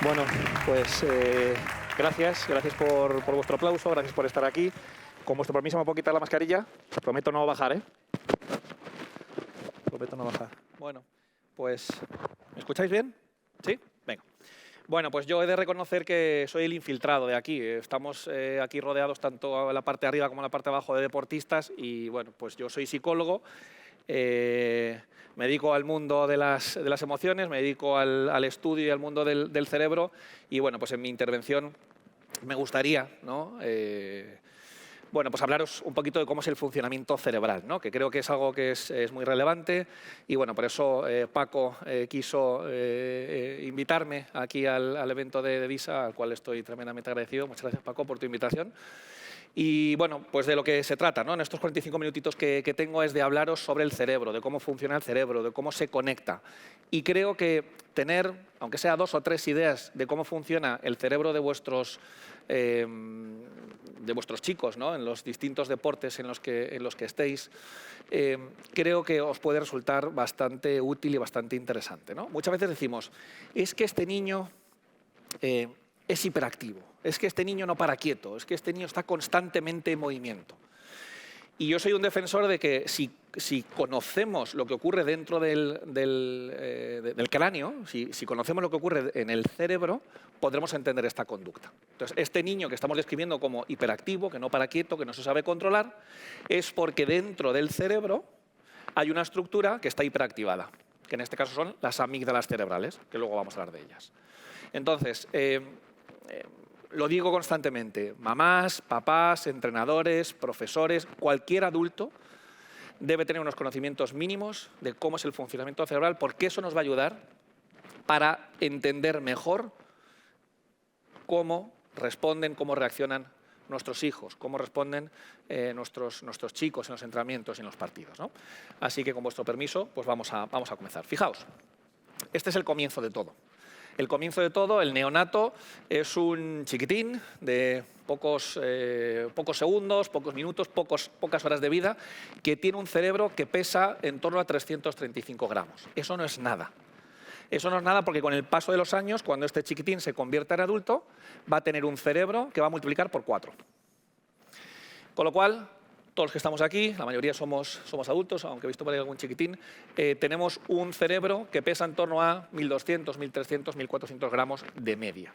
Bueno, pues gracias por vuestro aplauso, gracias por estar aquí. Con vuestro permiso me puedo quitar la mascarilla. Prometo no bajar, ¿eh? Prometo no bajar. Bueno, pues ¿me escucháis bien? ¿Sí? Venga. Bueno, pues yo he de reconocer que soy el infiltrado de aquí. Estamos aquí rodeados tanto en la parte de arriba como en la parte de abajo de deportistas y bueno, pues yo soy psicólogo. Me dedico al mundo de las emociones, me dedico al estudio y al mundo del cerebro y bueno, pues en mi intervención me gustaría, ¿no? Bueno, pues hablaros un poquito de cómo es el funcionamiento cerebral, ¿no? Que creo que es algo que es muy relevante y bueno, por eso Paco quiso invitarme aquí al evento de DISA, al cual estoy tremendamente agradecido. Muchas gracias, Paco, por tu invitación. Y bueno, pues de lo que se trata, ¿no? En estos 45 minutitos que tengo es de hablaros sobre el cerebro, de cómo funciona el cerebro, de cómo se conecta. Y creo que tener, aunque sea 2 o 3 ideas de cómo funciona el cerebro de vuestros chicos, ¿no? En los distintos deportes en los que estéis, creo que os puede resultar bastante útil y bastante interesante, ¿no? Muchas veces decimos, es que este niño es hiperactivo, es que este niño no para quieto, es que este niño está constantemente en movimiento. Y yo soy un defensor de que si conocemos lo que ocurre dentro del cráneo, si conocemos lo que ocurre en el cerebro, podremos entender esta conducta. Entonces, este niño que estamos describiendo como hiperactivo, que no para quieto, que no se sabe controlar, es porque dentro del cerebro hay una estructura que está hiperactivada, que en este caso son las amígdalas cerebrales, que luego vamos a hablar de ellas. Entonces, lo digo constantemente, mamás, papás, entrenadores, profesores, cualquier adulto debe tener unos conocimientos mínimos de cómo es el funcionamiento cerebral, porque eso nos va a ayudar para entender mejor cómo responden, cómo reaccionan nuestros hijos, cómo responden nuestros chicos en los entrenamientos y en los partidos, ¿no? Así que con vuestro permiso, pues vamos a comenzar. Fijaos, este es el comienzo de todo. El comienzo de todo, el neonato, es un chiquitín de pocos segundos, pocos minutos, pocas horas de vida, que tiene un cerebro que pesa en torno a 335 gramos. Eso no es nada. Eso no es nada porque con el paso de los años, cuando este chiquitín se convierta en adulto, va a tener un cerebro que va a multiplicar por 4. Con lo cual, todos los que estamos aquí, la mayoría somos adultos, aunque he visto por ahí algún chiquitín, tenemos un cerebro que pesa en torno a 1.200, 1.300, 1.400 gramos de media.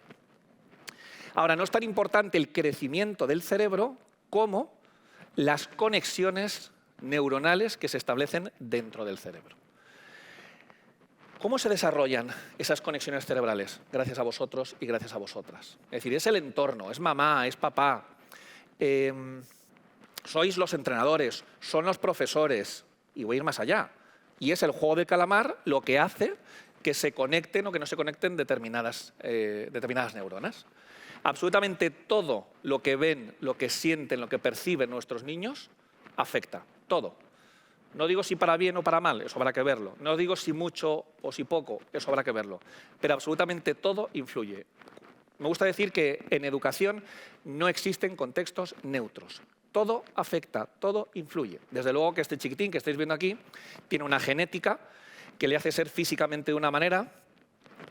Ahora, no es tan importante el crecimiento del cerebro como las conexiones neuronales que se establecen dentro del cerebro. ¿Cómo se desarrollan esas conexiones cerebrales? Gracias a vosotros y gracias a vosotras. Es decir, es el entorno, es mamá, es papá. Sois los entrenadores, son los profesores, y voy a ir más allá. Y es el juego de calamar lo que hace que se conecten o que no se conecten determinadas neuronas. Absolutamente todo lo que ven, lo que sienten, lo que perciben nuestros niños, afecta. Todo. No digo si para bien o para mal, eso habrá que verlo. No digo si mucho o si poco, eso habrá que verlo. Pero absolutamente todo influye. Me gusta decir que en educación no existen contextos neutros. Todo afecta, todo influye. Desde luego que este chiquitín que estáis viendo aquí tiene una genética que le hace ser físicamente de una manera,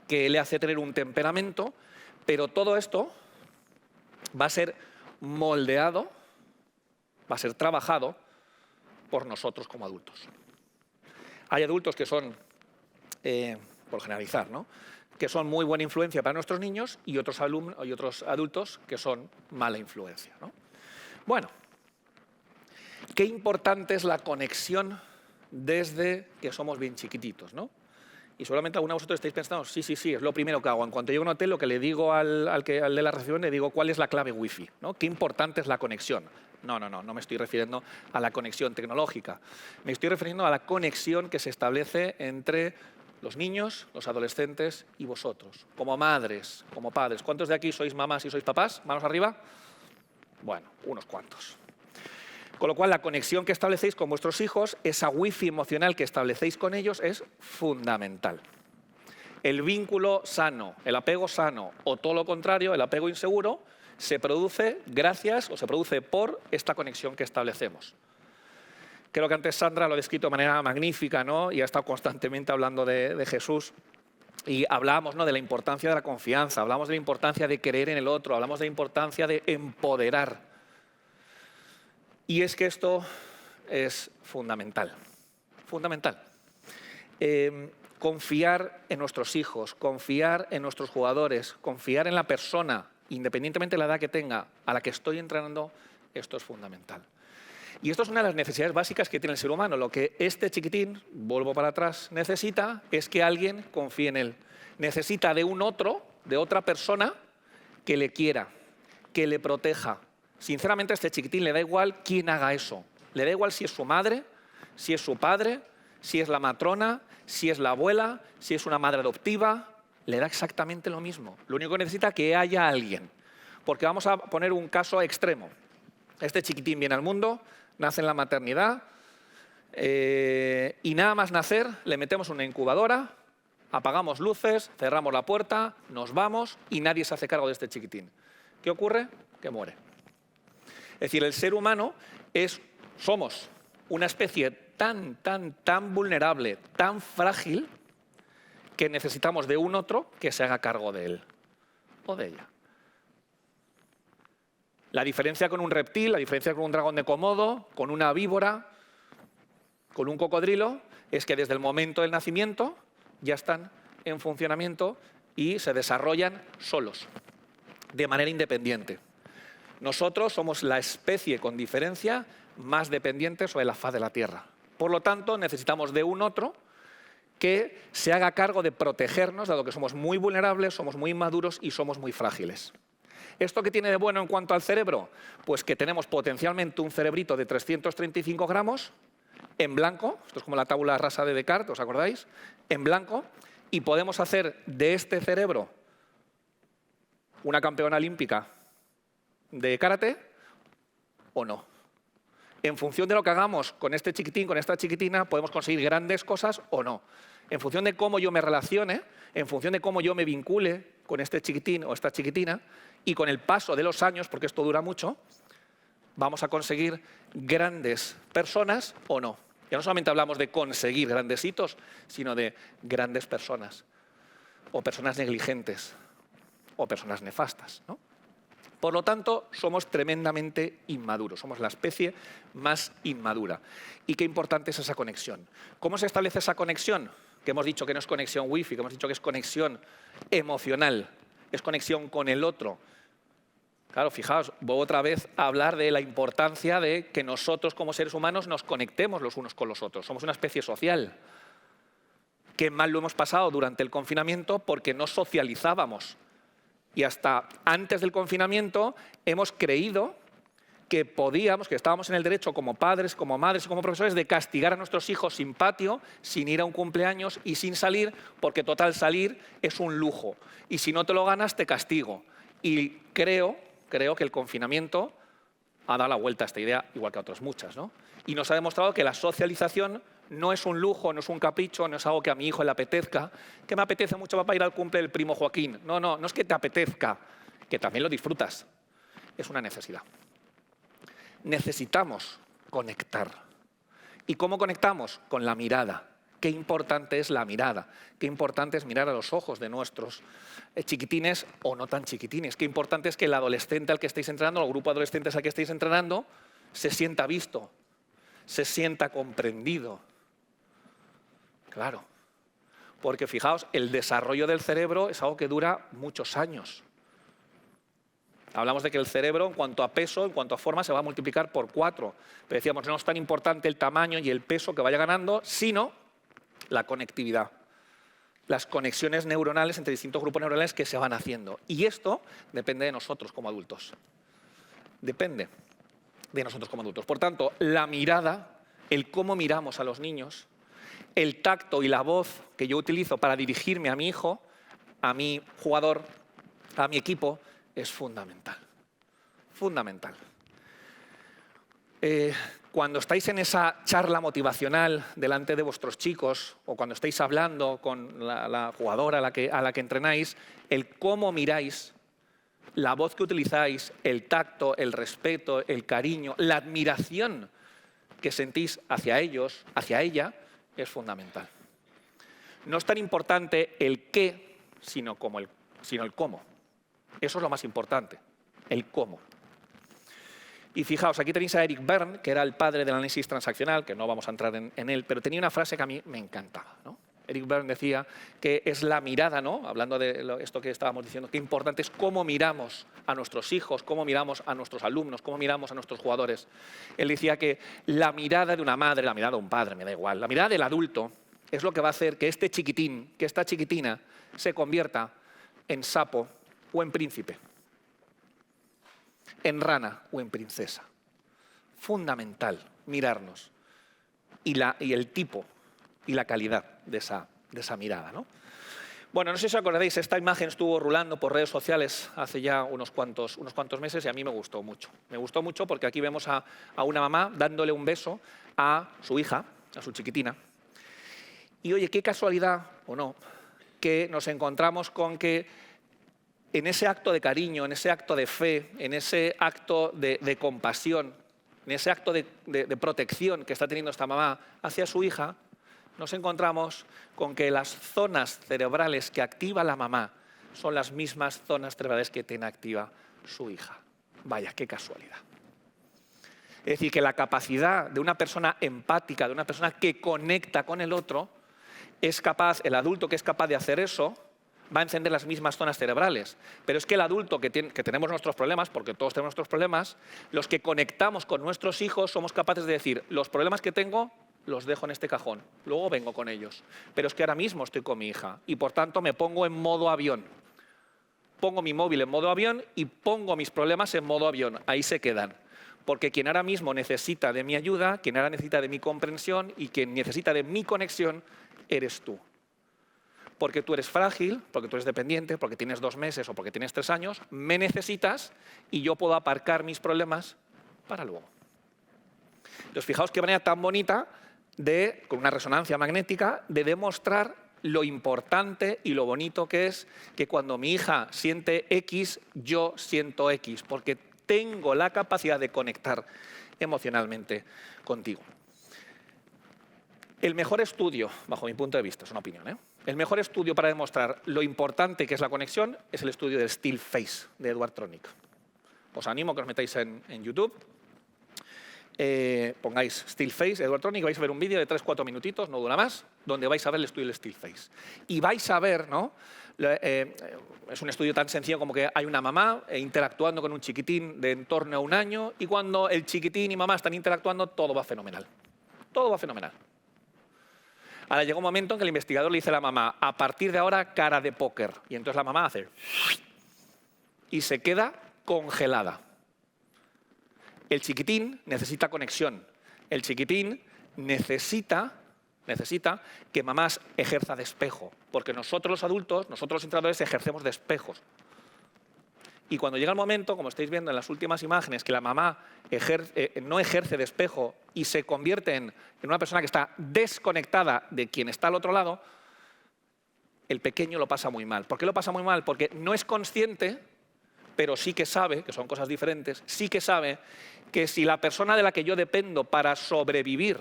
que le hace tener un temperamento, pero todo esto va a ser moldeado, va a ser trabajado por nosotros como adultos. Hay adultos que son, por generalizar, ¿no?, que son muy buena influencia para nuestros niños y otros adultos que son mala influencia, ¿no? Bueno, qué importante es la conexión desde que somos bien chiquititos, ¿no? Y seguramente algunos de vosotros estáis pensando, sí, es lo primero que hago. En cuanto llego a un hotel, lo que le digo al de la recepción, le digo cuál es la clave wifi, ¿no? Qué importante es la conexión. No me estoy refiriendo a la conexión tecnológica. Me estoy refiriendo a la conexión que se establece entre los niños, los adolescentes y vosotros, como madres, como padres. ¿Cuántos de aquí sois mamás y sois papás? ¿Manos arriba? Bueno, unos cuantos. Con lo cual, la conexión que establecéis con vuestros hijos, esa wifi emocional que establecéis con ellos, es fundamental. El vínculo sano, el apego sano, o todo lo contrario, el apego inseguro, se produce por esta conexión que establecemos. Creo que antes Sandra lo ha descrito de manera magnífica, ¿no? Y ha estado constantemente hablando de Jesús. Y hablamos, ¿no?, de la importancia de la confianza, hablamos de la importancia de creer en el otro, hablamos de la importancia de empoderar. Y es que esto es fundamental, fundamental. Confiar en nuestros hijos, confiar en nuestros jugadores, confiar en la persona, independientemente de la edad que tenga, a la que estoy entrenando, esto es fundamental. Y esto es una de las necesidades básicas que tiene el ser humano. Lo que este chiquitín, vuelvo para atrás, necesita es que alguien confíe en él. Necesita de un otro, de otra persona, que le quiera, que le proteja. Sinceramente, a este chiquitín le da igual quién haga eso. Le da igual si es su madre, si es su padre, si es la matrona, si es la abuela, si es una madre adoptiva. Le da exactamente lo mismo. Lo único que necesita es que haya alguien. Porque vamos a poner un caso extremo. Este chiquitín viene al mundo, nace en la maternidad y nada más nacer le metemos una incubadora, apagamos luces, cerramos la puerta, nos vamos y nadie se hace cargo de este chiquitín. ¿Qué ocurre? Que muere. Es decir, el ser humano somos una especie tan vulnerable, tan frágil, que necesitamos de un otro que se haga cargo de él o de ella. La diferencia con un reptil, la diferencia con un dragón de Komodo, con una víbora, con un cocodrilo, es que desde el momento del nacimiento ya están en funcionamiento y se desarrollan solos, de manera independiente. Nosotros somos la especie con diferencia más dependiente sobre la faz de la Tierra. Por lo tanto, necesitamos de un otro que se haga cargo de protegernos, dado que somos muy vulnerables, somos muy inmaduros y somos muy frágiles. ¿Esto qué tiene de bueno en cuanto al cerebro? Pues que tenemos potencialmente un cerebrito de 335 gramos en blanco, esto es como la tabla rasa de Descartes, ¿os acordáis? En blanco, y podemos hacer de este cerebro una campeona olímpica de karate o no. En función de lo que hagamos con este chiquitín, con esta chiquitina, podemos conseguir grandes cosas o no. En función de cómo yo me relacione, en función de cómo yo me vincule con este chiquitín o esta chiquitina, y con el paso de los años, porque esto dura mucho, vamos a conseguir grandes personas o no. Ya no solamente hablamos de conseguir grandes hitos, sino de grandes personas, o personas negligentes, o personas nefastas, ¿no? Por lo tanto, somos tremendamente inmaduros, somos la especie más inmadura. Y qué importante es esa conexión. ¿Cómo se establece esa conexión? Que hemos dicho que no es conexión wifi, que hemos dicho que es conexión emocional, es conexión con el otro. Claro, fijaos, voy otra vez a hablar de la importancia de que nosotros como seres humanos nos conectemos los unos con los otros. Somos una especie social. Qué mal lo hemos pasado durante el confinamiento porque no socializábamos. Y hasta antes del confinamiento hemos creído que podíamos, que estábamos en el derecho como padres, como madres y como profesores de castigar a nuestros hijos sin patio, sin ir a un cumpleaños y sin salir, porque total salir es un lujo. Y si no te lo ganas, te castigo. Y creo que el confinamiento ha dado la vuelta a esta idea, igual que a otras muchas, ¿no? Y nos ha demostrado que la socialización no es un lujo, no es un capricho, no es algo que a mi hijo le apetezca, que me apetece mucho, papá, ir al cumple del primo Joaquín. No es que te apetezca, que también lo disfrutas. Es una necesidad. Necesitamos conectar. ¿Y cómo conectamos? Con la mirada. Qué importante es la mirada, qué importante es mirar a los ojos de nuestros chiquitines o no tan chiquitines. Qué importante es que el adolescente al que estéis entrenando, el grupo de adolescentes al que estéis entrenando, se sienta visto, se sienta comprendido. Claro, porque fijaos, el desarrollo del cerebro es algo que dura muchos años. Hablamos de que el cerebro, en cuanto a peso, en cuanto a forma, se va a multiplicar por 4. Pero decíamos, no es tan importante el tamaño y el peso que vaya ganando, sino la conectividad, las conexiones neuronales entre distintos grupos neuronales que se van haciendo. Y esto depende de nosotros como adultos. Depende de nosotros como adultos. Por tanto, la mirada, el cómo miramos a los niños, el tacto y la voz que yo utilizo para dirigirme a mi hijo, a mi jugador, a mi equipo, es fundamental. Fundamental. Cuando estáis en esa charla motivacional delante de vuestros chicos o cuando estáis hablando con la jugadora a la que entrenáis, el cómo miráis, la voz que utilizáis, el tacto, el respeto, el cariño, la admiración que sentís hacia ellos, hacia ella, es fundamental. No es tan importante el qué, sino el cómo. Eso es lo más importante, el cómo. Y fijaos, aquí tenéis a Eric Berne, que era el padre del análisis transaccional, que no vamos a entrar en él, pero tenía una frase que a mí me encantaba, ¿no? Eric Berne decía que es la mirada, ¿no? Hablando de esto que estábamos diciendo, que importante es cómo miramos a nuestros hijos, cómo miramos a nuestros alumnos, cómo miramos a nuestros jugadores. Él decía que la mirada de una madre, la mirada de un padre, me da igual, la mirada del adulto es lo que va a hacer que este chiquitín, que esta chiquitina, se convierta en sapo o en príncipe, en rana o en princesa. Fundamental mirarnos y el tipo y la calidad de esa mirada, ¿no? Bueno, no sé si os acordáis, esta imagen estuvo rulando por redes sociales hace ya unos cuantos meses y a mí me gustó mucho. Me gustó mucho porque aquí vemos a una mamá dándole un beso a su hija, a su chiquitina. Y oye, qué casualidad, o no, que nos encontramos con que en ese acto de cariño, en ese acto de fe, en ese acto de compasión, en ese acto de protección que está teniendo esta mamá hacia su hija, nos encontramos con que las zonas cerebrales que activa la mamá son las mismas zonas cerebrales que tiene activa su hija. Vaya, qué casualidad. Es decir, que la capacidad de una persona empática, de una persona que conecta con el otro, es capaz, el adulto que es capaz de hacer eso, va a encender las mismas zonas cerebrales. Pero es que el adulto que tenemos nuestros problemas, porque todos tenemos nuestros problemas, los que conectamos con nuestros hijos somos capaces de decir, los problemas que tengo los dejo en este cajón, luego vengo con ellos. Pero es que ahora mismo estoy con mi hija y por tanto me pongo en modo avión. Pongo mi móvil en modo avión y pongo mis problemas en modo avión. Ahí se quedan. Porque quien ahora mismo necesita de mi ayuda, quien ahora necesita de mi comprensión y quien necesita de mi conexión, eres tú. Porque tú eres frágil, porque tú eres dependiente, porque tienes 2 meses o porque tienes 3 años, me necesitas y yo puedo aparcar mis problemas para luego. Entonces, fijaos qué manera tan bonita con una resonancia magnética, de demostrar lo importante y lo bonito que es que cuando mi hija siente X, yo siento X, porque tengo la capacidad de conectar emocionalmente contigo. El mejor estudio, bajo mi punto de vista, es una opinión, el mejor estudio para demostrar lo importante que es la conexión es el estudio del Still Face de Edward Tronick. Os animo a que os metáis en YouTube. Pongáis Still Face, Edward Tronick, vais a ver un vídeo de 3-4 minutitos, no dura más, donde vais a ver el estudio del Still Face. Y vais a ver, ¿no? Es un estudio tan sencillo como que hay una mamá interactuando con un chiquitín de en torno a 1 año y cuando el chiquitín y mamá están interactuando, todo va fenomenal. Todo va fenomenal. Ahora llega un momento en que el investigador le dice a la mamá, a partir de ahora, cara de póker. Y entonces la mamá hace y se queda congelada. El chiquitín necesita conexión. El chiquitín necesita que mamás ejerza de espejo. Porque nosotros los adultos, nosotros los entrenadores, ejercemos de espejos. Y cuando llega el momento, como estáis viendo en las últimas imágenes, que la mamá no ejerce de espejo y se convierte en una persona que está desconectada de quien está al otro lado, el pequeño lo pasa muy mal. ¿Por qué lo pasa muy mal? Porque no es consciente, pero sí que sabe, que son cosas diferentes, sí que sabe que si la persona de la que yo dependo para sobrevivir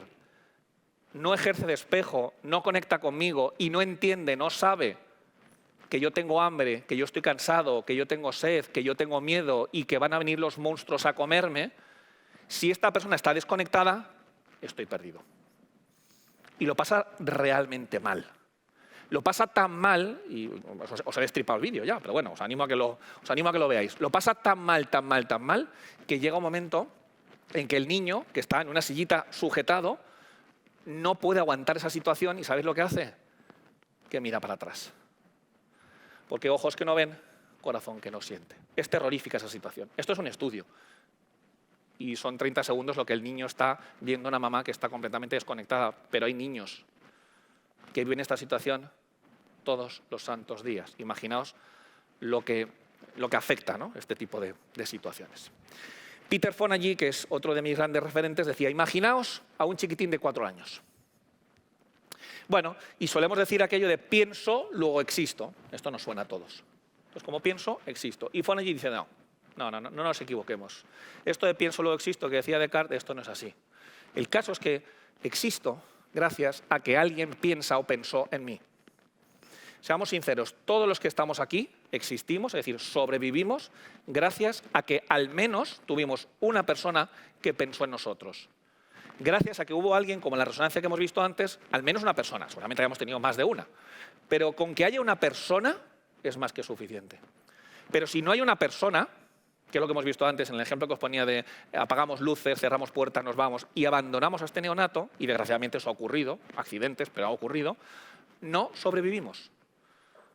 no ejerce de espejo, no conecta conmigo y no entiende, no sabe que yo tengo hambre, que yo estoy cansado, que yo tengo sed, que yo tengo miedo y que van a venir los monstruos a comerme, si esta persona está desconectada, estoy perdido. Y lo pasa realmente mal. Lo pasa tan mal, y os he destripado el vídeo ya, pero bueno, os animo a que lo veáis. Lo pasa tan mal, que llega un momento en que el niño, que está en una sillita sujetado, no puede aguantar esa situación y ¿sabéis lo que hace? Que mira para atrás. Porque ojos que no ven, corazón que no siente. Es terrorífica esa situación. Esto es un estudio. Y son 30 segundos lo que el niño está viendo a una mamá que está completamente desconectada. Pero hay niños que viven esta situación todos los santos días. Imaginaos lo que afecta, ¿no? Este tipo de situaciones. Peter Fonagy, que es otro de mis grandes referentes, decía, imaginaos a un chiquitín de 4 años. Bueno, y solemos decir aquello de pienso, luego existo. Esto nos suena a todos. Entonces, como pienso, existo. Y Fonagy dice, no nos equivoquemos. Esto de pienso, luego existo, que decía Descartes, esto no es así. El caso es que existo gracias a que alguien piensa o pensó en mí. Seamos sinceros, todos los que estamos aquí existimos, es decir, sobrevivimos gracias a que al menos tuvimos una persona que pensó en nosotros. Gracias a que hubo alguien, como en la resonancia que hemos visto antes, al menos una persona, seguramente habíamos tenido más de una, pero con que haya una persona es más que suficiente. Pero si no hay una persona, que es lo que hemos visto antes en el ejemplo que os ponía de apagamos luces, cerramos puertas, nos vamos y abandonamos a este neonato, y desgraciadamente eso ha ocurrido, accidentes, pero ha ocurrido, no sobrevivimos.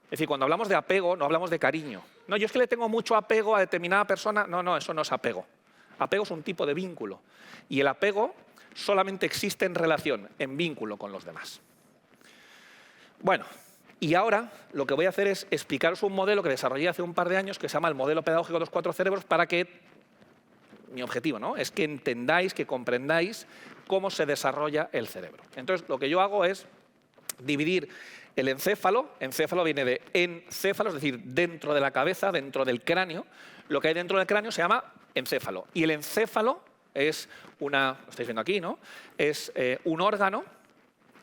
Es decir, cuando hablamos de apego, no hablamos de cariño. No, yo es que le tengo mucho apego a determinada persona. No, no, eso no es apego. Apego es un tipo de vínculo. Y el apego solamente existe en relación, en vínculo con los demás. Bueno, y ahora lo que voy a hacer es explicaros un modelo que desarrollé hace un par de años que se llama el modelo pedagógico de los 4 cerebros para que, mi objetivo, ¿no?, es que entendáis, que comprendáis cómo se desarrolla el cerebro. Entonces, lo que yo hago es dividir el encéfalo viene de encéfalo, es decir, dentro de la cabeza, dentro del cráneo. Lo que hay dentro del cráneo se llama encéfalo. Y el encéfalo es lo estáis viendo aquí, ¿no?, es un órgano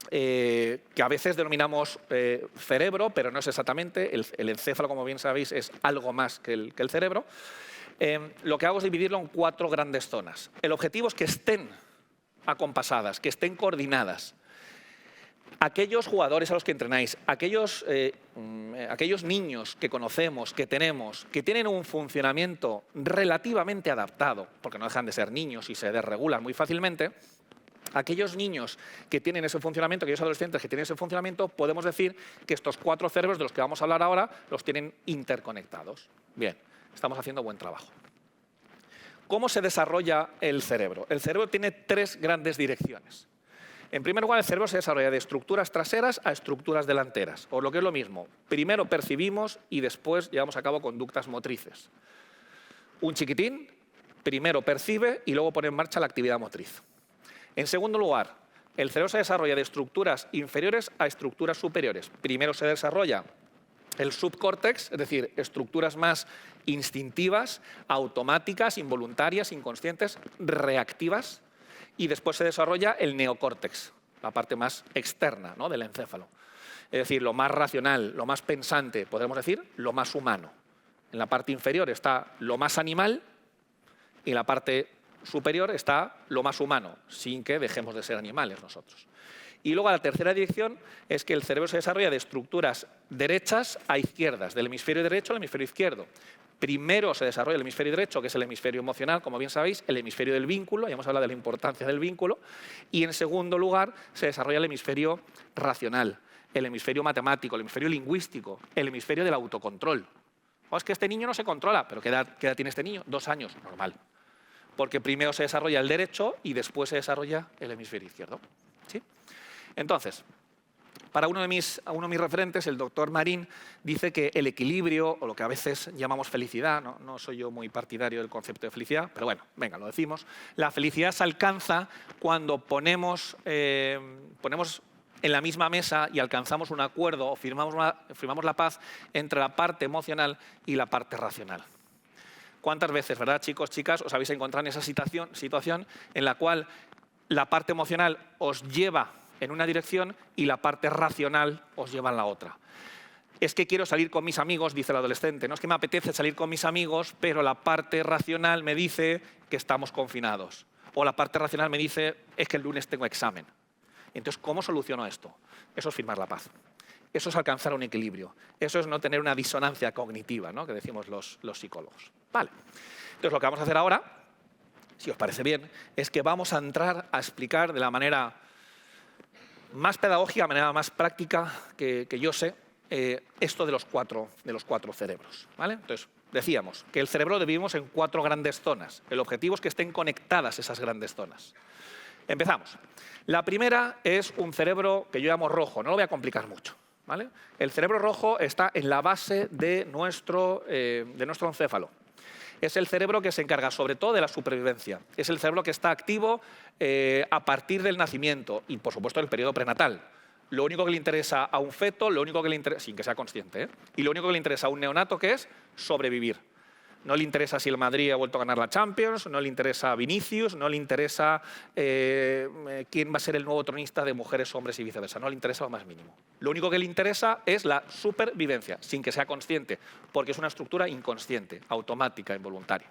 que a veces denominamos cerebro, pero no es exactamente. El encéfalo, como bien sabéis, es algo más que el cerebro. Lo que hago es dividirlo en 4 grandes zonas. El objetivo es que estén acompasadas, que estén coordinadas. Aquellos jugadores a los que entrenáis, aquellos niños que conocemos, que tenemos, que tienen un funcionamiento relativamente adaptado, porque no dejan de ser niños y se desregulan muy fácilmente, aquellos niños que tienen ese funcionamiento, aquellos adolescentes que tienen ese funcionamiento, podemos decir que estos 4 cerebros de los que vamos a hablar ahora los tienen interconectados. Bien, estamos haciendo buen trabajo. ¿Cómo se desarrolla el cerebro? El cerebro tiene 3 grandes direcciones. En primer lugar, el cerebro se desarrolla de estructuras traseras a estructuras delanteras, o lo que es lo mismo. Primero percibimos y después llevamos a cabo conductas motrices. Un chiquitín primero percibe y luego pone en marcha la actividad motriz. En segundo lugar, el cerebro se desarrolla de estructuras inferiores a estructuras superiores. Primero se desarrolla el subcórtex, es decir, estructuras más instintivas, automáticas, involuntarias, inconscientes, reactivas. Y después se desarrolla el neocórtex, la parte más externa, ¿no?, del encéfalo. Es decir, lo más racional, lo más pensante, podemos decir, lo más humano. En la parte inferior está lo más animal y en la parte superior está lo más humano, sin que dejemos de ser animales nosotros. Y luego la tercera dirección es que el cerebro se desarrolla de estructuras derechas a izquierdas, del hemisferio derecho al hemisferio izquierdo. Primero se desarrolla el hemisferio derecho, que es el hemisferio emocional, como bien sabéis, el hemisferio del vínculo, ya hemos hablado de la importancia del vínculo, y en segundo lugar se desarrolla el hemisferio racional, el hemisferio matemático, el hemisferio lingüístico, el hemisferio del autocontrol. Oh, es que este niño no se controla, pero ¿qué edad tiene este niño? 2 años, normal. Porque primero se desarrolla el derecho y después se desarrolla el hemisferio izquierdo. ¿Sí? Entonces, para uno de mis referentes, el doctor Marín, dice que el equilibrio, o lo que a veces llamamos felicidad, no soy yo muy partidario del concepto de felicidad, pero bueno, venga, lo decimos, la felicidad se alcanza cuando ponemos en la misma mesa y alcanzamos un acuerdo o firmamos la paz entre la parte emocional y la parte racional. ¿Cuántas veces, verdad, chicos, chicas, os habéis encontrado en esa situación en la cual la parte emocional os lleva en una dirección y la parte racional os lleva en la otra? Es que quiero salir con mis amigos, dice el adolescente. No es que me apetece salir con mis amigos, pero la parte racional me dice que estamos confinados. O la parte racional me dice, es que el lunes tengo examen. Entonces, ¿cómo soluciono esto? Eso es firmar la paz. Eso es alcanzar un equilibrio. Eso es no tener una disonancia cognitiva, ¿no?, que decimos los psicólogos. Vale. Entonces, lo que vamos a hacer ahora, si os parece bien, es que vamos a entrar a explicar de la manera más pedagógica, manera más práctica que yo sé, esto de los cuatro cerebros, ¿vale? Entonces, decíamos que el cerebro lo dividimos en 4 grandes zonas. El objetivo es que estén conectadas esas grandes zonas. Empezamos. La primera es un cerebro que yo llamo rojo, no lo voy a complicar mucho, ¿vale? El cerebro rojo está en la base de nuestro encéfalo. Es el cerebro que se encarga sobre todo de la supervivencia. Es el cerebro que está activo a partir del nacimiento y, por supuesto, del periodo prenatal. Lo único que le interesa a un feto, sin que sea consciente, y lo único que le interesa a un neonato, que es sobrevivir. No le interesa si el Madrid ha vuelto a ganar la Champions, no le interesa Vinicius, no le interesa quién va a ser el nuevo tronista de mujeres, hombres y viceversa. No le interesa lo más mínimo. Lo único que le interesa es la supervivencia, sin que sea consciente, porque es una estructura inconsciente, automática, involuntaria.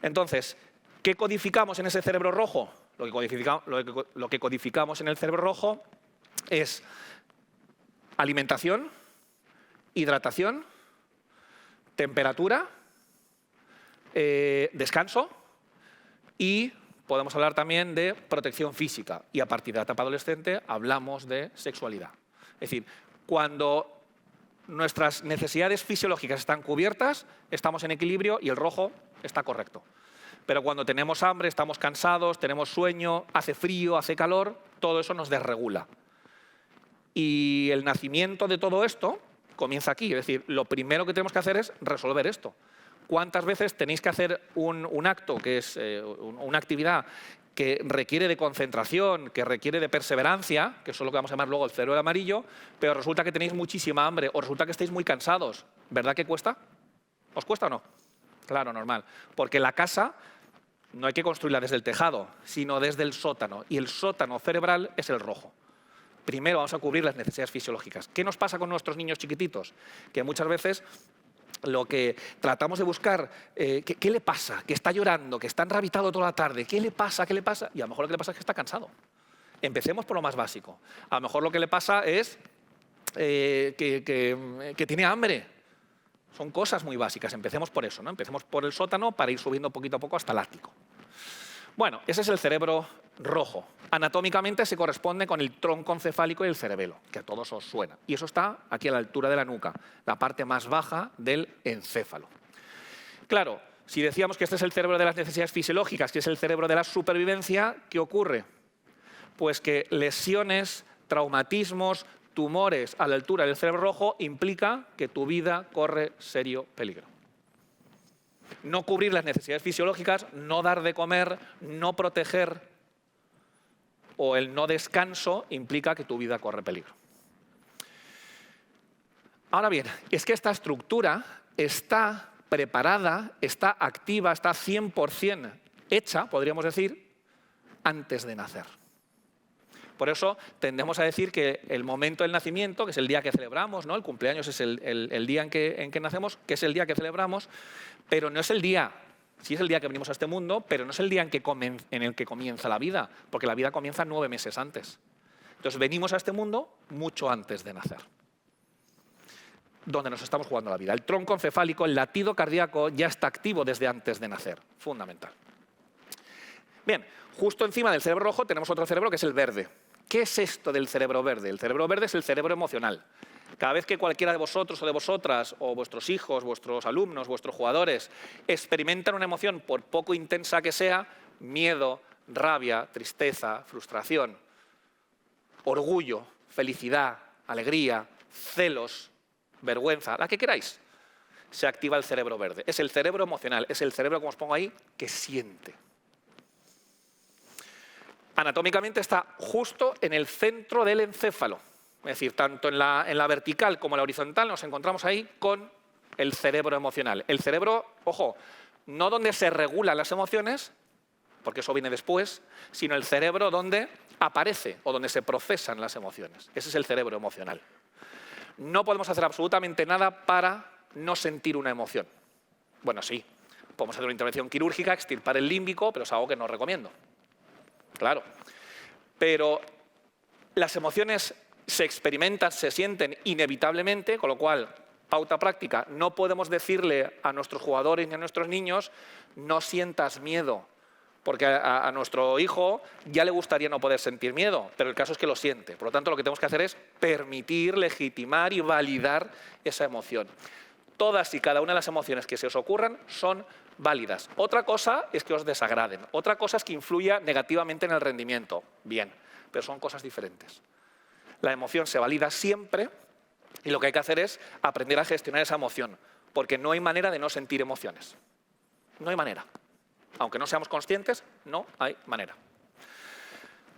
Entonces, ¿qué codificamos en ese cerebro rojo? Lo que codificamos en el cerebro rojo es alimentación, hidratación, temperatura, descanso y podemos hablar también de protección física. Y a partir de la etapa adolescente hablamos de sexualidad. Es decir, cuando nuestras necesidades fisiológicas están cubiertas, estamos en equilibrio y el rojo está correcto. Pero cuando tenemos hambre, estamos cansados, tenemos sueño, hace frío, hace calor, todo eso nos desregula. Y el nacimiento de todo esto comienza aquí. Es decir, lo primero que tenemos que hacer es resolver esto. ¿Cuántas veces tenéis que hacer un acto, que es una actividad que requiere de concentración, que requiere de perseverancia, que eso es lo que vamos a llamar luego el cerebro amarillo, pero resulta que tenéis muchísima hambre o resulta que estáis muy cansados? ¿Verdad que cuesta? ¿Os cuesta o no? Claro, normal. Porque la casa no hay que construirla desde el tejado, sino desde el sótano. Y el sótano cerebral es el rojo. Primero vamos a cubrir las necesidades fisiológicas. ¿Qué nos pasa con nuestros niños chiquititos? Que muchas veces lo que tratamos de buscar, ¿qué le pasa? Que está llorando, que está enrabitado toda la tarde. ¿Qué le pasa? ¿Qué le pasa? Y a lo mejor lo que le pasa es que está cansado. Empecemos por lo más básico. A lo mejor lo que le pasa es que tiene hambre. Son cosas muy básicas. Empecemos por eso, ¿no? Empecemos por el sótano para ir subiendo poquito a poco hasta el ático. Bueno, ese es el cerebro rojo. Anatómicamente se corresponde con el tronco encefálico y el cerebelo, que a todos os suena. Y eso está aquí a la altura de la nuca, la parte más baja del encéfalo. Claro, si decíamos que este es el cerebro de las necesidades fisiológicas, que es el cerebro de la supervivencia, ¿qué ocurre? Pues que lesiones, traumatismos, tumores a la altura del cerebro rojo implica que tu vida corre serio peligro. No cubrir las necesidades fisiológicas, no dar de comer, no proteger o el no descanso implica que tu vida corre peligro. Ahora bien, es que esta estructura está preparada, está activa, está 100% hecha, podríamos decir, antes de nacer. Por eso tendemos a decir que el momento del nacimiento, que es el día que celebramos, ¿no? El cumpleaños es el día en que nacemos, que es el día que celebramos, pero no es el día, sí es el día que venimos a este mundo, pero no es el día en el que comienza la vida, porque la vida comienza 9 meses antes. Entonces venimos a este mundo mucho antes de nacer, donde nos estamos jugando la vida. El tronco encefálico, el latido cardíaco ya está activo desde antes de nacer, fundamental. Bien, justo encima del cerebro rojo tenemos otro cerebro que es el verde. ¿Qué es esto del cerebro verde? El cerebro verde es el cerebro emocional. Cada vez que cualquiera de vosotros o de vosotras, o vuestros hijos, vuestros alumnos, vuestros jugadores, experimentan una emoción, por poco intensa que sea, miedo, rabia, tristeza, frustración, orgullo, felicidad, alegría, celos, vergüenza, la que queráis, se activa el cerebro verde. Es el cerebro emocional, es el cerebro, como os pongo ahí, que siente. Anatómicamente está justo en el centro del encéfalo. Es decir, tanto en la vertical como en la horizontal nos encontramos ahí con el cerebro emocional. El cerebro, ojo, no donde se regulan las emociones, porque eso viene después, sino el cerebro donde aparece o donde se procesan las emociones. Ese es el cerebro emocional. No podemos hacer absolutamente nada para no sentir una emoción. Bueno, sí, podemos hacer una intervención quirúrgica, extirpar el límbico, pero es algo que no recomiendo. Claro, pero las emociones se experimentan, se sienten inevitablemente, con lo cual, pauta práctica, no podemos decirle a nuestros jugadores ni a nuestros niños no sientas miedo, porque a nuestro hijo ya le gustaría no poder sentir miedo, pero el caso es que lo siente. Por lo tanto, lo que tenemos que hacer es permitir, legitimar y validar esa emoción. Todas y cada una de las emociones que se os ocurran son válidas. Otra cosa es que os desagraden. Otra cosa es que influya negativamente en el rendimiento. Bien, pero son cosas diferentes. La emoción se valida siempre y lo que hay que hacer es aprender a gestionar esa emoción, porque no hay manera de no sentir emociones. No hay manera. Aunque no seamos conscientes, no hay manera.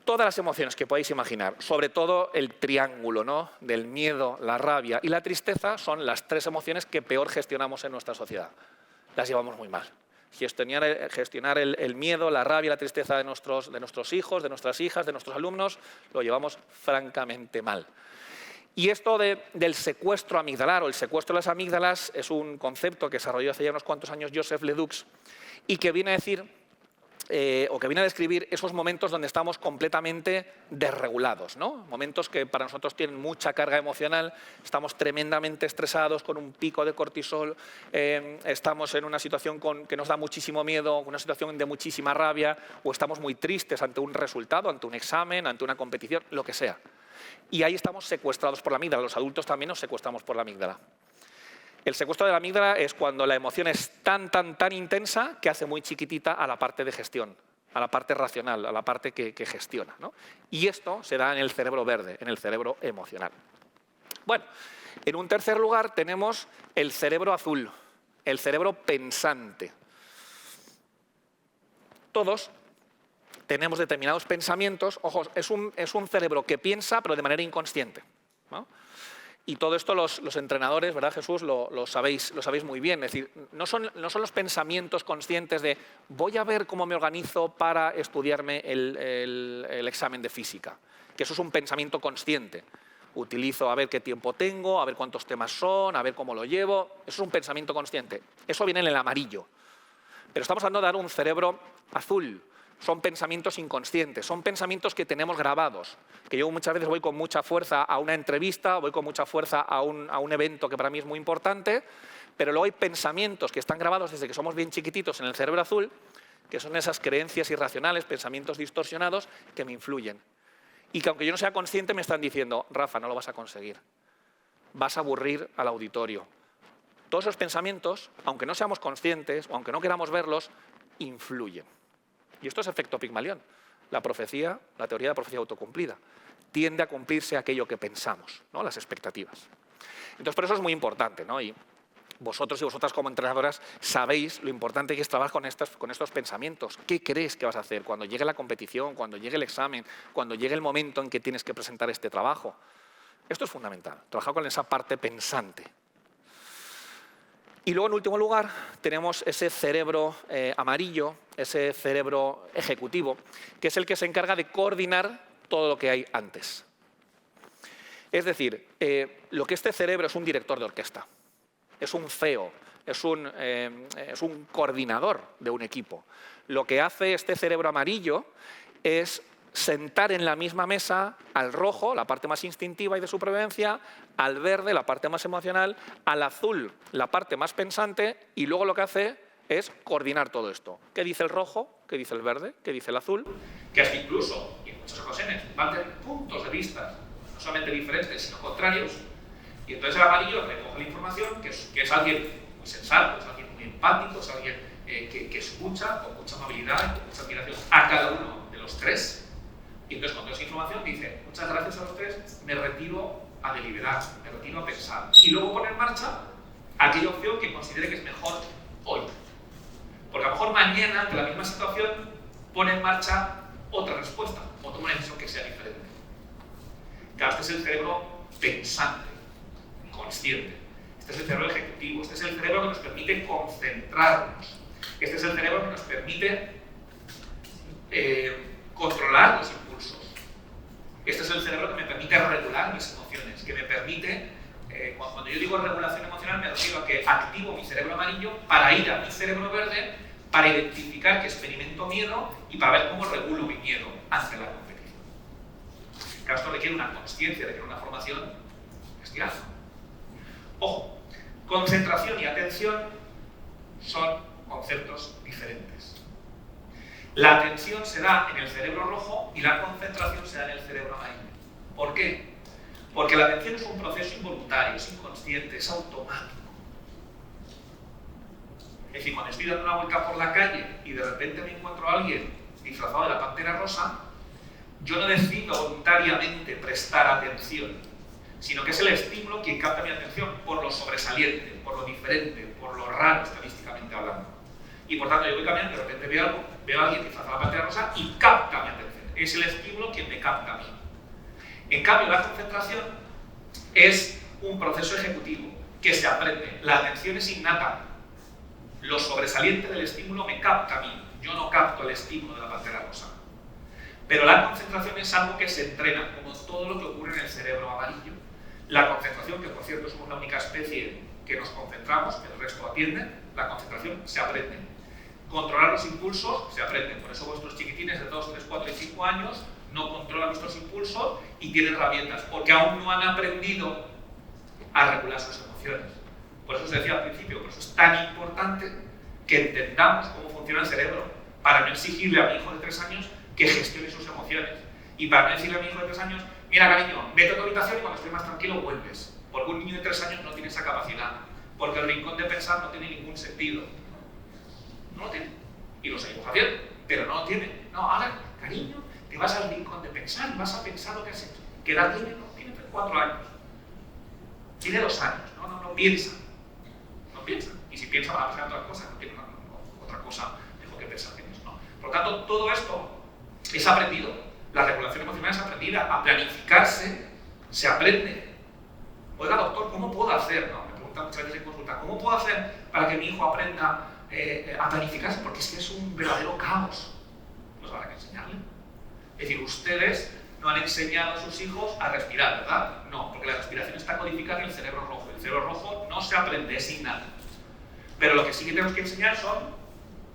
Todas las emociones que podáis imaginar, sobre todo el triángulo, ¿no?, del miedo, la rabia y la tristeza, son las 3 emociones que peor gestionamos en nuestra sociedad. las llevamos muy mal. Gestionar el miedo, la rabia, la tristeza de nuestros hijos, de nuestras hijas, de nuestros alumnos, lo llevamos francamente mal. Y esto del secuestro amigdalar o el secuestro de las amígdalas es un concepto que desarrolló hace ya unos cuantos años Joseph Ledoux y que viene a decir, o que viene a describir esos momentos donde estamos completamente desregulados, ¿no? Momentos que para nosotros tienen mucha carga emocional, estamos tremendamente estresados con un pico de cortisol, estamos en una situación que nos da muchísimo miedo, una situación de muchísima rabia, o estamos muy tristes ante un resultado, ante un examen, ante una competición, lo que sea. Y ahí estamos secuestrados por la amígdala. Los adultos también nos secuestramos por la amígdala. El secuestro de la amígdala es cuando la emoción es tan intensa que hace muy chiquitita a la parte de gestión, a la parte racional, a la parte que gestiona, ¿no? Y esto se da en el cerebro verde, en el cerebro emocional. Bueno, en un tercer lugar tenemos el cerebro azul, el cerebro pensante. Todos tenemos determinados pensamientos. Ojo, es un cerebro que piensa, pero de manera inconsciente, ¿no? Y todo esto los entrenadores, ¿verdad, Jesús? Lo sabéis muy bien. Es decir, no son los pensamientos conscientes de voy a ver cómo me organizo para estudiarme el examen de física, que eso es un pensamiento consciente. Utilizo a ver qué tiempo tengo, a ver cuántos temas son, a ver cómo lo llevo. Eso es un pensamiento consciente. Eso viene en el amarillo. Pero estamos hablando de dar un cerebro azul. Son pensamientos inconscientes, son pensamientos que tenemos grabados, que yo muchas veces voy con mucha fuerza a una entrevista, voy con mucha fuerza a un evento que para mí es muy importante, pero luego hay pensamientos que están grabados desde que somos bien chiquititos en el cerebro azul, que son esas creencias irracionales, pensamientos distorsionados que me influyen. Y que aunque yo no sea consciente me están diciendo, Rafa, no lo vas a conseguir, vas a aburrir al auditorio. Todos esos pensamientos, aunque no seamos conscientes o aunque no queramos verlos, influyen. Y esto es efecto Pigmalión. La teoría de la profecía autocumplida. Tiende a cumplirse aquello que pensamos, ¿no? Las expectativas. Entonces, por eso es muy importante, ¿no? Y vosotros y vosotras como entrenadoras sabéis lo importante que es trabajar con estos pensamientos. ¿Qué crees que vas a hacer cuando llegue la competición, cuando llegue el examen, cuando llegue el momento en que tienes que presentar este trabajo? Esto es fundamental, trabajar con esa parte pensante. Y luego, en último lugar, tenemos ese cerebro amarillo, ese cerebro ejecutivo, que es el que se encarga de coordinar todo lo que hay antes. Es decir, lo que este cerebro es un director de orquesta, es un CEO, es un coordinador de un equipo. Lo que hace este cerebro amarillo es sentar en la misma mesa al rojo, la parte más instintiva y de supervivencia, al verde, la parte más emocional, al azul, la parte más pensante, y luego lo que hace es coordinar todo esto. ¿Qué dice el rojo? ¿Qué dice el verde? ¿Qué dice el azul? Que hasta incluso, y en muchas ocasiones, van a tener puntos de vista, no solamente diferentes, sino contrarios, y entonces el amarillo recoge la información, que es alguien muy sensato, es alguien muy empático, es alguien que escucha con mucha amabilidad, con mucha admiración a cada uno de los tres. Y entonces, cuando esa información dice, muchas gracias a los tres, me retiro a deliberar, me retiro a pensar. Y luego pone en marcha aquella opción que considere que es mejor hoy. Porque a lo mejor mañana, ante la misma situación, pone en marcha otra respuesta, o toma una decisión que sea diferente. Claro, este es el cerebro pensante, consciente. Este es el cerebro ejecutivo, este es el cerebro que nos permite concentrarnos. Este es el cerebro que nos permite controlar los impulsos. Este es el cerebro que me permite regular mis emociones, que me permite, cuando yo digo regulación emocional, me refiero a que activo mi cerebro amarillo para ir a mi cerebro verde, para identificar que experimento miedo y para ver cómo regulo mi miedo ante la competición. Claro, esto requiere una consciencia, requiere una formación gestionada. Ojo, concentración y atención son conceptos diferentes. La atención se da en el cerebro rojo y la concentración se da en el cerebro amarillo. ¿Por qué? Porque la atención es un proceso involuntario, es inconsciente, es automático. Es decir, cuando estoy dando una vuelta por la calle y de repente me encuentro a alguien disfrazado de la pantera rosa, yo no decido voluntariamente prestar atención, sino que es el estímulo quien capta mi atención por lo sobresaliente, por lo diferente, por lo raro estadísticamente hablando. Y por tanto yo voy caminando y de repente veo a alguien disfrazado de la pantera rosa y capta mi atención. Es el estímulo quien me capta a mí. En cambio, la concentración es un proceso ejecutivo que se aprende. La atención es innata. lo sobresaliente del estímulo me capta a mí. Yo no capto el estímulo de la pantera rosa. Pero la concentración es algo que se entrena, como todo lo que ocurre en el cerebro amarillo. La concentración, que por cierto somos la única especie que nos concentramos, que el resto atiende, la concentración se aprende. Controlar los impulsos se aprende. Por eso vuestros chiquitines de 2, 3, 4 y 5 años no controlan nuestros impulsos y tienen herramientas, porque aún no han aprendido a regular sus emociones. Por eso os decía al principio, por eso es tan importante que entendamos cómo funciona el cerebro, para no exigirle a mi hijo de 3 años que gestione sus emociones. Y para no decirle a mi hijo de 3 años, mira cariño, vete a tu habitación y cuando estés más tranquilo vuelves. Porque un niño de 3 años no tiene esa capacidad. Porque el rincón de pensar no tiene ningún sentido. No lo tiene. Y lo seguimos haciendo, pero no lo tiene. No, ahora, cariño, te vas al rincón de pensar y vas a pensar lo que has hecho. ¿Qué edad tiene? No, tiene 4 años. Tiene 2 años. No piensa. No piensa. Y si piensa va a pensar en otra cosa, no tiene otra cosa mejor que pensar en eso. ¿No? Por lo tanto, todo esto es aprendido. La regulación emocional es aprendida. A planificarse se aprende. Oiga, doctor, ¿cómo puedo hacer? ¿No? Me preguntan muchas veces en consulta, ¿cómo puedo hacer para que mi hijo aprenda a planificarse? Porque es que es un verdadero caos. Pues habrá que enseñarle. Es decir, ustedes no han enseñado a sus hijos a respirar, ¿verdad? No, porque la respiración está codificada en el cerebro rojo. El cerebro rojo no se aprende, es innato. Pero lo que sí que tenemos que enseñar son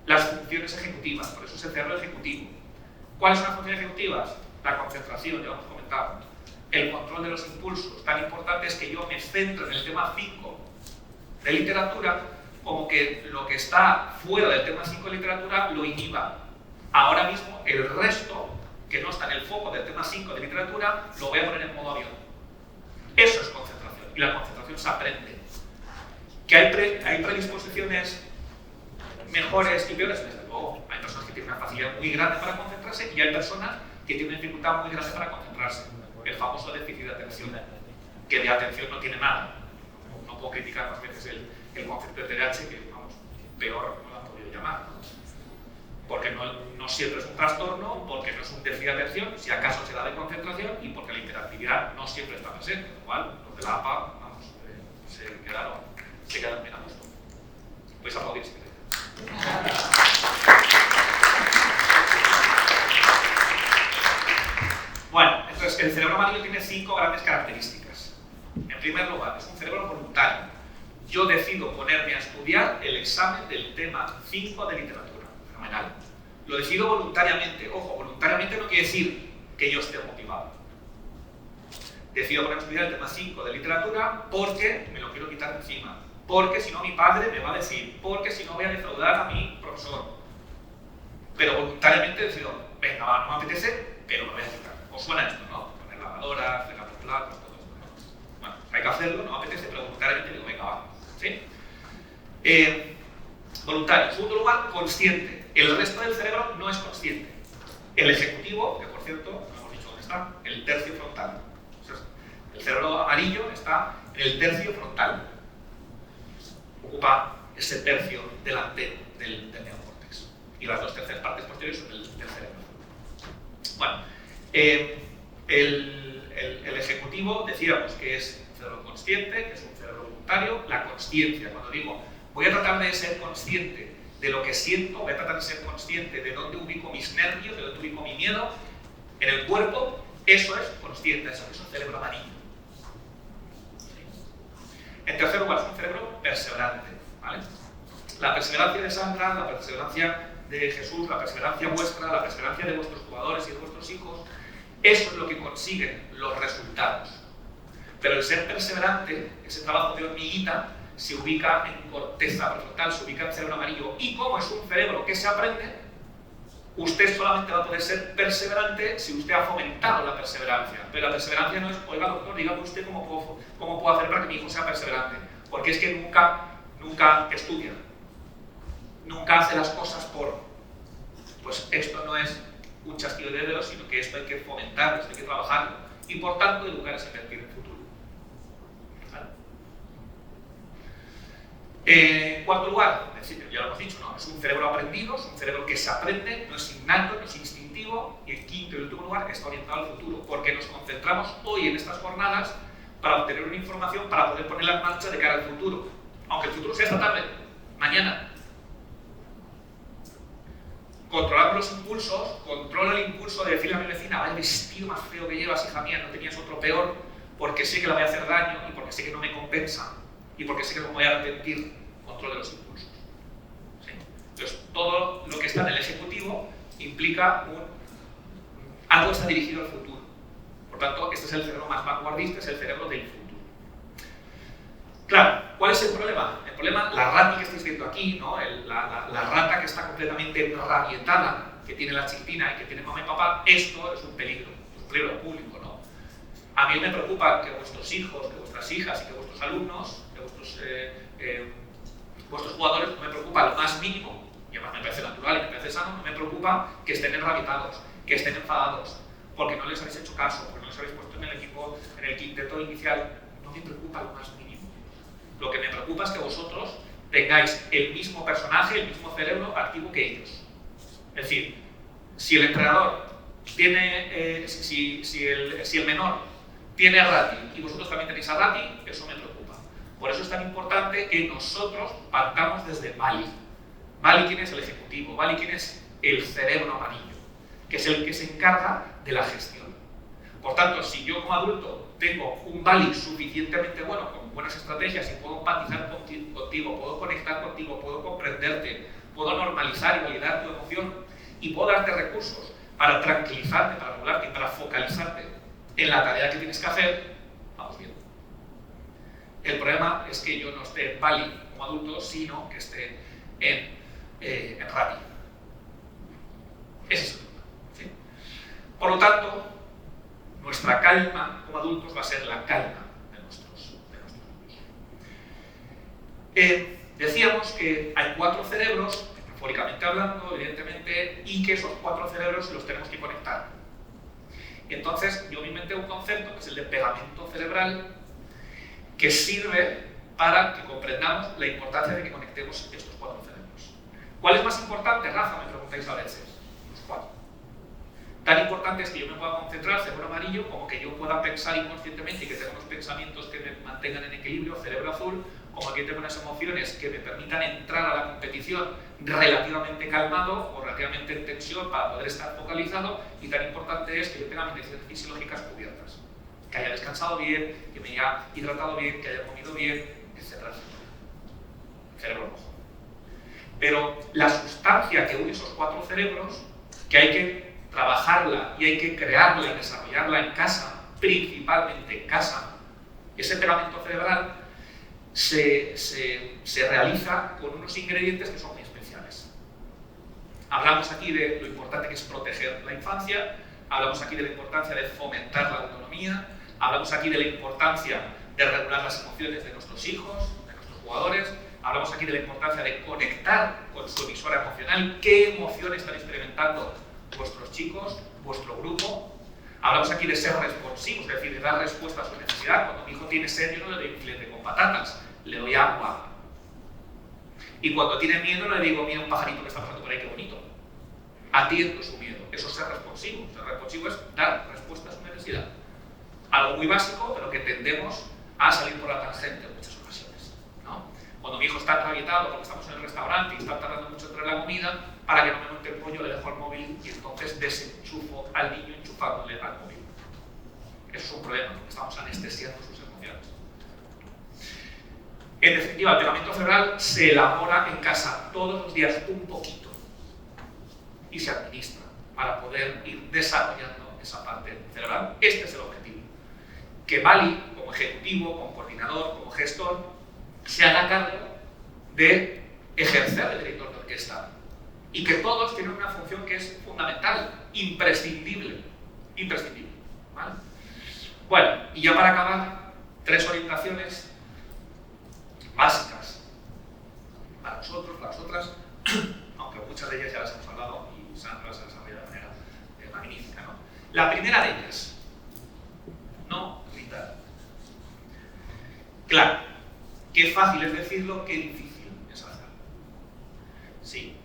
las funciones ejecutivas, por eso es el cerebro ejecutivo. ¿Cuáles son las funciones ejecutivas? La concentración, ya lo hemos comentado. El control de los impulsos. Tan importante es que yo me centro en el tema 5 de literatura, como que lo que está fuera del tema 5 de literatura lo inhiba. Ahora mismo el resto, que no está en el foco del tema 5 de literatura, lo voy a poner en modo avión. Eso es concentración, y la concentración se aprende. ¿Que hay predisposiciones mejores y peores? Desde luego, hay personas que tienen una facilidad muy grande para concentrarse y hay personas que tienen una dificultad muy grande para concentrarse. El famoso déficit de atención, que de atención no tiene nada. No puedo criticar más veces el concepto de TDAH, que vamos, peor no lo han podido llamar, ¿no? Porque no siempre es un trastorno, porque no es un déficit de atención, si acaso se da de concentración, y porque la hiperactividad no siempre está presente, lo cual los de la APA, vamos, se quedaron bien a gusto. Podéis aplaudir si queréis. Bueno, entonces el cerebro amarillo tiene 5 grandes características. En primer lugar, es un cerebro voluntario. Yo decido ponerme a estudiar el examen del tema 5 de literatura. Fenomenal. Lo decido voluntariamente. Ojo, voluntariamente no quiere decir que yo esté motivado. Decido ponerme a estudiar el tema 5 de literatura porque me lo quiero quitar de encima. Porque si no mi padre me va a decir. Porque si no voy a defraudar a mi profesor. Pero voluntariamente decido, venga, va, no me apetece, pero me voy a quitar. ¿Os suena esto, no? Poner lavadoras, fregar los platos, todo esto. Bueno, hay que hacerlo, no me apetece, pero voluntariamente digo, venga, va. ¿Sí? Voluntario. En segundo lugar, consciente. El resto del cerebro no es consciente. El ejecutivo, que por cierto, no hemos dicho dónde está, el tercio frontal. O sea, el cerebro amarillo está en el tercio frontal. Ocupa ese tercio delantero del neocórtex. Y las 2 terceras partes posteriores son del cerebro. Bueno, el ejecutivo decíamos que es un cerebro consciente, que es un cerebro voluntario. La consciencia, cuando digo voy a tratar de ser consciente de lo que siento, voy a tratar de ser consciente de dónde ubico mis nervios, de dónde ubico mi miedo en el cuerpo, eso es consciente, eso es un cerebro amarillo. En tercer lugar, es un cerebro perseverante, ¿vale? La perseverancia de Sandra, la perseverancia de Jesús, la perseverancia vuestra, la perseverancia de vuestros jugadores y de vuestros hijos, eso es lo que consiguen los resultados. Pero el ser perseverante, ese trabajo de hormiguita, se ubica en corteza prefrontal, se ubica en cerebro amarillo, y como es un cerebro que se aprende, usted solamente va a poder ser perseverante si usted ha fomentado la perseverancia. Pero la perseverancia no es, oiga doctor, dígame usted cómo puedo hacer para que mi hijo sea perseverante. Porque es que nunca estudia, nunca hace las cosas por... Pues esto no es un chasquido de dedos, sino que esto hay que fomentarlo, esto hay que trabajarlo. Y por tanto, educar es invertir en el futuro. ¿Vale? En cuarto lugar, ya lo hemos dicho, ¿no? Es un cerebro aprendido, es un cerebro que se aprende, no es innato, no es instintivo. Y en quinto y último lugar, está orientado al futuro, porque nos concentramos hoy en estas jornadas para obtener una información para poder ponerla en marcha de cara al futuro. Aunque el futuro sea esta tarde, mañana, controlando los impulsos, controlo el impulso de decirle a mi vecina, vaya vestido más feo que llevas, hija mía, no tenías otro peor, porque sé que le voy a hacer daño y porque sé que no me compensa y porque sé que no me voy a arrepentir. Control de los impulsos. ¿Sí? Entonces, todo lo que está en el ejecutivo implica algo que está dirigido al futuro. Por tanto, este es el cerebro más vanguardista, es el cerebro del futuro. Claro, ¿cuál es el problema? El problema, la rata que estáis viendo aquí, ¿no? La rata que está completamente rabietada, que tiene la chiquitina y que tiene mamá y papá, esto es un peligro público, ¿no? A mí me preocupa que vuestros hijos, que vuestras hijas y que vuestros alumnos, que vuestros jugadores, no me preocupa lo más mínimo, y además me parece natural y me parece sano, no me preocupa que estén enrabietados, que estén enfadados, porque no les habéis hecho caso, porque no les habéis puesto en el equipo, en el quinteto inicial. No me preocupa lo más mínimo. Lo que me preocupa es que vosotros tengáis el mismo personaje, el mismo cerebro activo que ellos. Es decir, si el entrenador tiene, si el menor tiene a Rati y vosotros también tenéis a Rati, eso me preocupa. Por eso es tan importante que nosotros partamos desde Bali. Bali, ¿quién es el ejecutivo? Bali, ¿quién es el cerebro amarillo? Que es el que se encarga de la gestión. Por tanto, si yo como adulto tengo un Bali suficientemente bueno, con buenas estrategias y puedo empatizar contigo, puedo conectar contigo, puedo comprenderte, puedo normalizar y validar tu emoción y puedo darte recursos para tranquilizarte, para regularte y para focalizarte en la tarea que tienes que hacer, vamos bien. El problema es que yo no esté en Bali como adulto, sino que esté en Rati. Ese es el problema. ¿Sí? Por lo tanto, nuestra calma como adultos va a ser la calma de nuestros niños. Decíamos que hay 4 cerebros, metafóricamente hablando, evidentemente, y que esos 4 cerebros los tenemos que conectar. Entonces, yo me inventé un concepto que es el de pegamento cerebral, que sirve para que comprendamos la importancia de que conectemos estos 4 cerebros. ¿Cuál es más importante, Rafa? Me preguntáis a veces. Los 4. Tan importante es que yo me pueda concentrar, cerebro amarillo, como que yo pueda pensar inconscientemente y que tenga unos pensamientos que me mantengan en equilibrio, cerebro azul, como que tenga unas emociones que me permitan entrar a la competición relativamente calmado o relativamente en tensión para poder estar focalizado, y tan importante es que yo tenga mis necesidades fisiológicas cubiertas. Que haya descansado bien, que me haya hidratado bien, que haya comido bien, etc. Cerebro rojo. Pero la sustancia que une esos 4 cerebros, que hay que trabajarla y hay que crearla y desarrollarla en casa, principalmente en casa, ese pegamento cerebral se realiza con unos ingredientes que son muy especiales. Hablamos aquí de lo importante que es proteger la infancia, hablamos aquí de la importancia de fomentar la autonomía, hablamos aquí de la importancia de regular las emociones de nuestros hijos, de nuestros jugadores, hablamos aquí de la importancia de conectar con su emisora emocional, qué emoción están experimentando vuestros chicos, vuestro grupo. Hablamos aquí de ser responsivos, es decir, de dar respuesta a su necesidad. Cuando mi hijo tiene sed, yo no le doy un filete con patatas, le doy agua. Y cuando tiene miedo, no le digo, mira un pajarito que está pasando por ahí, qué bonito. Atiendo su miedo. Eso es ser responsivo. Ser responsivo es dar respuesta a su necesidad. Algo muy básico, pero que tendemos a salir por la tangente en muchas ocasiones, ¿no? Cuando mi hijo está enrabietado porque estamos en el restaurante y está tardando mucho en traer la comida, para que no me monte el pollo le dejo el móvil y entonces desenchufo al niño enchufándole al móvil. Eso es un problema, porque estamos anestesiando sus emociones. En definitiva, el pegamento cerebral se elabora en casa todos los días un poquito y se administra para poder ir desarrollando esa parte cerebral. Este es el objetivo. Que Bali, como ejecutivo, como coordinador, como gestor, se haga cargo de ejercer de director de orquesta. Y que todos tienen una función que es fundamental, imprescindible. Imprescindible. ¿Vale? Bueno, y ya para acabar, 3 orientaciones básicas para nosotros, para nosotras, aunque muchas de ellas ya las hemos hablado y Sandra las ha desarrollado de manera magnífica, ¿no? La primera de ellas, no gritar. Claro, qué fácil es decirlo, qué difícil es hacerlo. Sí.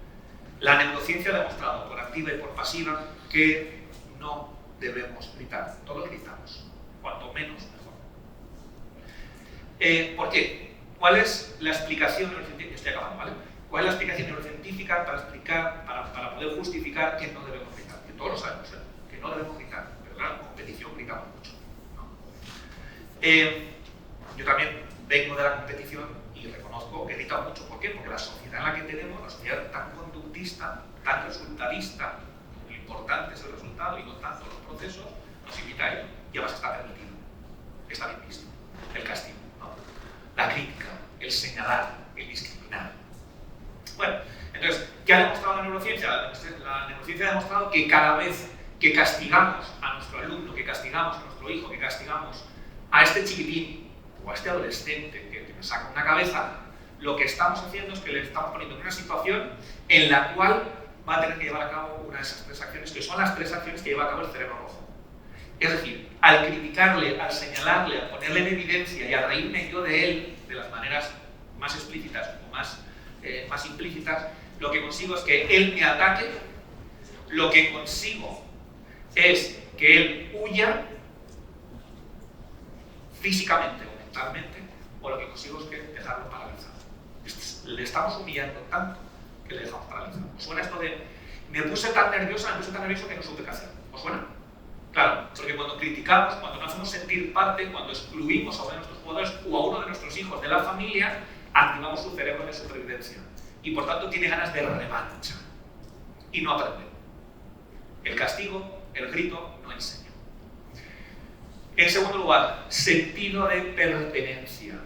La neurociencia ha demostrado por activa y por pasiva que no debemos gritar. Todos gritamos. Cuanto menos, mejor. ¿Por qué? ¿Cuál es la explicación neurocientífica? Estoy acabando, ¿vale? ¿Cuál es la explicación neurocientífica para poder justificar que no debemos gritar? Que todos lo sabemos, que no debemos gritar, pero claro, en competición gritamos mucho, ¿no? Yo también vengo de la competición y reconozco que he gritado mucho. ¿Por qué? Porque la sociedad en la que tenemos, la sociedad tan conductista, tan resultadista, lo importante es el resultado y no tanto los procesos, nos invita a ello. Y además está permitido, está bien visto. El castigo, ¿no? La crítica, el señalar, el discriminar. Bueno, entonces, ¿qué ha demostrado la neurociencia? La neurociencia ha demostrado que cada vez que castigamos a nuestro alumno, que castigamos a nuestro hijo, que castigamos a este chiquitín o a este adolescente que nos saca una cabeza, lo que estamos haciendo es que le estamos poniendo en una situación en la cual va a tener que llevar a cabo una de esas tres acciones, que son las tres acciones que lleva a cabo el cerebro rojo. Es decir, al criticarle, al señalarle, al ponerle en evidencia y a reírme yo de él de las maneras más explícitas o más implícitas, lo que consigo es que él me ataque, lo que consigo es que él huya físicamente o mentalmente, o lo que consigo es que dejarlo paralizado. Le estamos humillando tanto que le dejamos paralizado. ¿Os suena esto de me puse tan nervioso que no supe qué hacer? ¿Os suena? Claro, porque cuando criticamos, cuando no hacemos sentir parte, cuando excluimos a uno de nuestros jugadores o a uno de nuestros hijos de la familia, activamos su cerebro de supervivencia y por tanto tiene ganas de revancha y no aprende. El castigo, el grito, no enseña. En segundo lugar, sentido de pertenencia.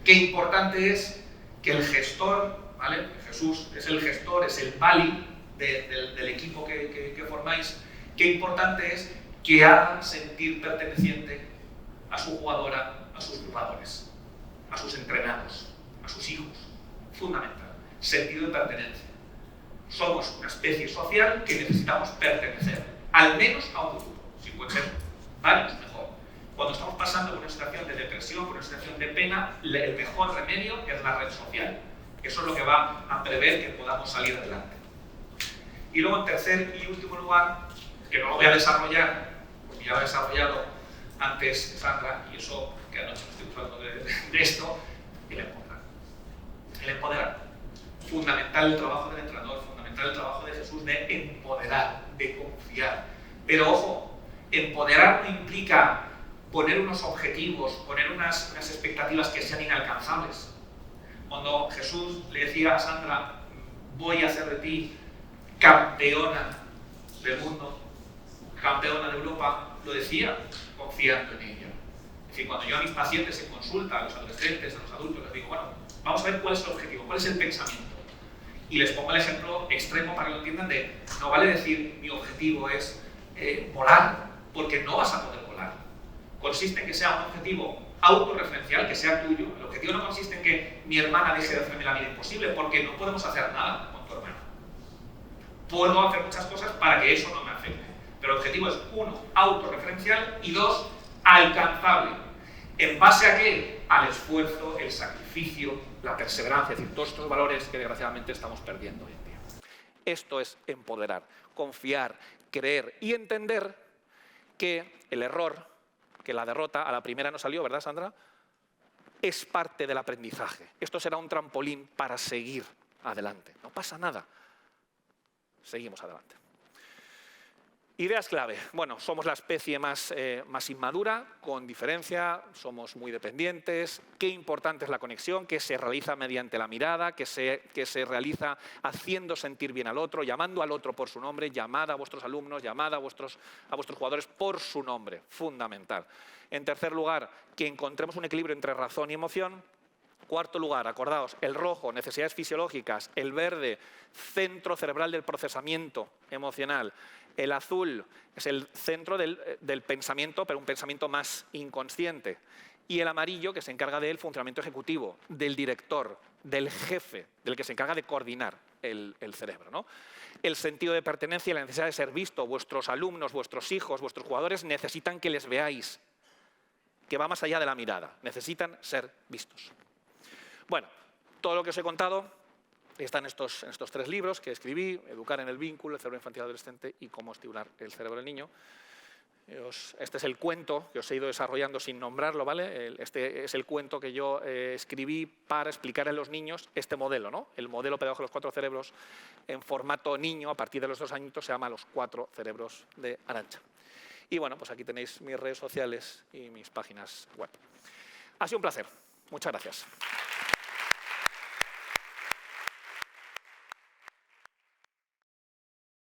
Qué importante es que el gestor, ¿vale? Jesús es el gestor, es el pali del equipo que formáis. Qué importante es que haga sentir perteneciente a su jugadora, a sus jugadores, a sus entrenados, a sus hijos. Fundamental. Sentido de pertenencia. Somos una especie social que necesitamos pertenecer, al menos a un grupo. Si puede ser varios, mejor. Cuando estamos pasando por una situación de depresión, por una situación de pena, el mejor remedio es la red social. Eso es lo que va a prever que podamos salir adelante. Y luego, en tercer y último lugar, que no lo voy a desarrollar, porque ya lo he desarrollado antes Sandra, y eso que anoche estoy hablando de esto, el empoderar. El empoderar. Fundamental el trabajo del entrenador, fundamental el trabajo de Jesús de empoderar, de confiar. Pero ojo, empoderar no implica poner unos objetivos, poner unas expectativas que sean inalcanzables. Cuando Jesús le decía a Sandra, voy a hacer de ti campeona del mundo, campeona de Europa, lo decía confiando en ella. Es decir, cuando yo a mis pacientes en consulta, a los adolescentes, a los adultos, les digo, bueno, vamos a ver cuál es el objetivo, cuál es el pensamiento. Y les pongo el ejemplo extremo para que lo entiendan de, no vale decir mi objetivo es volar, porque no vas a poder volar. Consiste en que sea un objetivo autorreferencial, que sea tuyo. El objetivo no consiste en que mi hermana deje de hacerme la vida imposible, porque no podemos hacer nada con tu hermana. Puedo hacer muchas cosas para que eso no me afecte. Pero el objetivo es, uno, autorreferencial y dos, alcanzable. ¿En base a qué? Al esfuerzo, el sacrificio, la perseverancia, es decir, todos estos valores que desgraciadamente estamos perdiendo hoy en día. Esto es empoderar, confiar, creer y entender que el error, que la derrota a la primera no salió, ¿verdad, Sandra? Es parte del aprendizaje. Esto será un trampolín para seguir adelante. No pasa nada. Seguimos adelante. Ideas clave. Bueno, somos la especie más inmadura, con diferencia, somos muy dependientes. Qué importante es la conexión, que se realiza mediante la mirada, que se realiza haciendo sentir bien al otro, llamando al otro por su nombre, llamad a vuestros alumnos, llamad a vuestros jugadores por su nombre, fundamental. En tercer lugar, que encontremos un equilibrio entre razón y emoción. Cuarto lugar, acordaos, el rojo, necesidades fisiológicas, el verde, centro cerebral del procesamiento emocional, el azul es el centro del pensamiento, pero un pensamiento más inconsciente, y el amarillo, que se encarga del funcionamiento ejecutivo, del director, del jefe, del que se encarga de coordinar el cerebro, ¿no? El sentido de pertenencia y la necesidad de ser visto. Vuestros alumnos, vuestros hijos, vuestros jugadores necesitan que les veáis, que va más allá de la mirada, necesitan ser vistos. Bueno, todo lo que os he contado está en estos tres libros que escribí, Educar en el vínculo, el cerebro infantil y adolescente y cómo estimular el cerebro del niño. Este es el cuento que os he ido desarrollando sin nombrarlo, ¿vale? Este es el cuento que yo escribí para explicar a los niños este modelo, ¿no? El modelo pedagógico de los 4 cerebros en formato niño, a partir de los 2 añitos, se llama Los 4 cerebros de Arantxa. Y bueno, pues aquí tenéis mis redes sociales y mis páginas web. Ha sido un placer. Muchas gracias.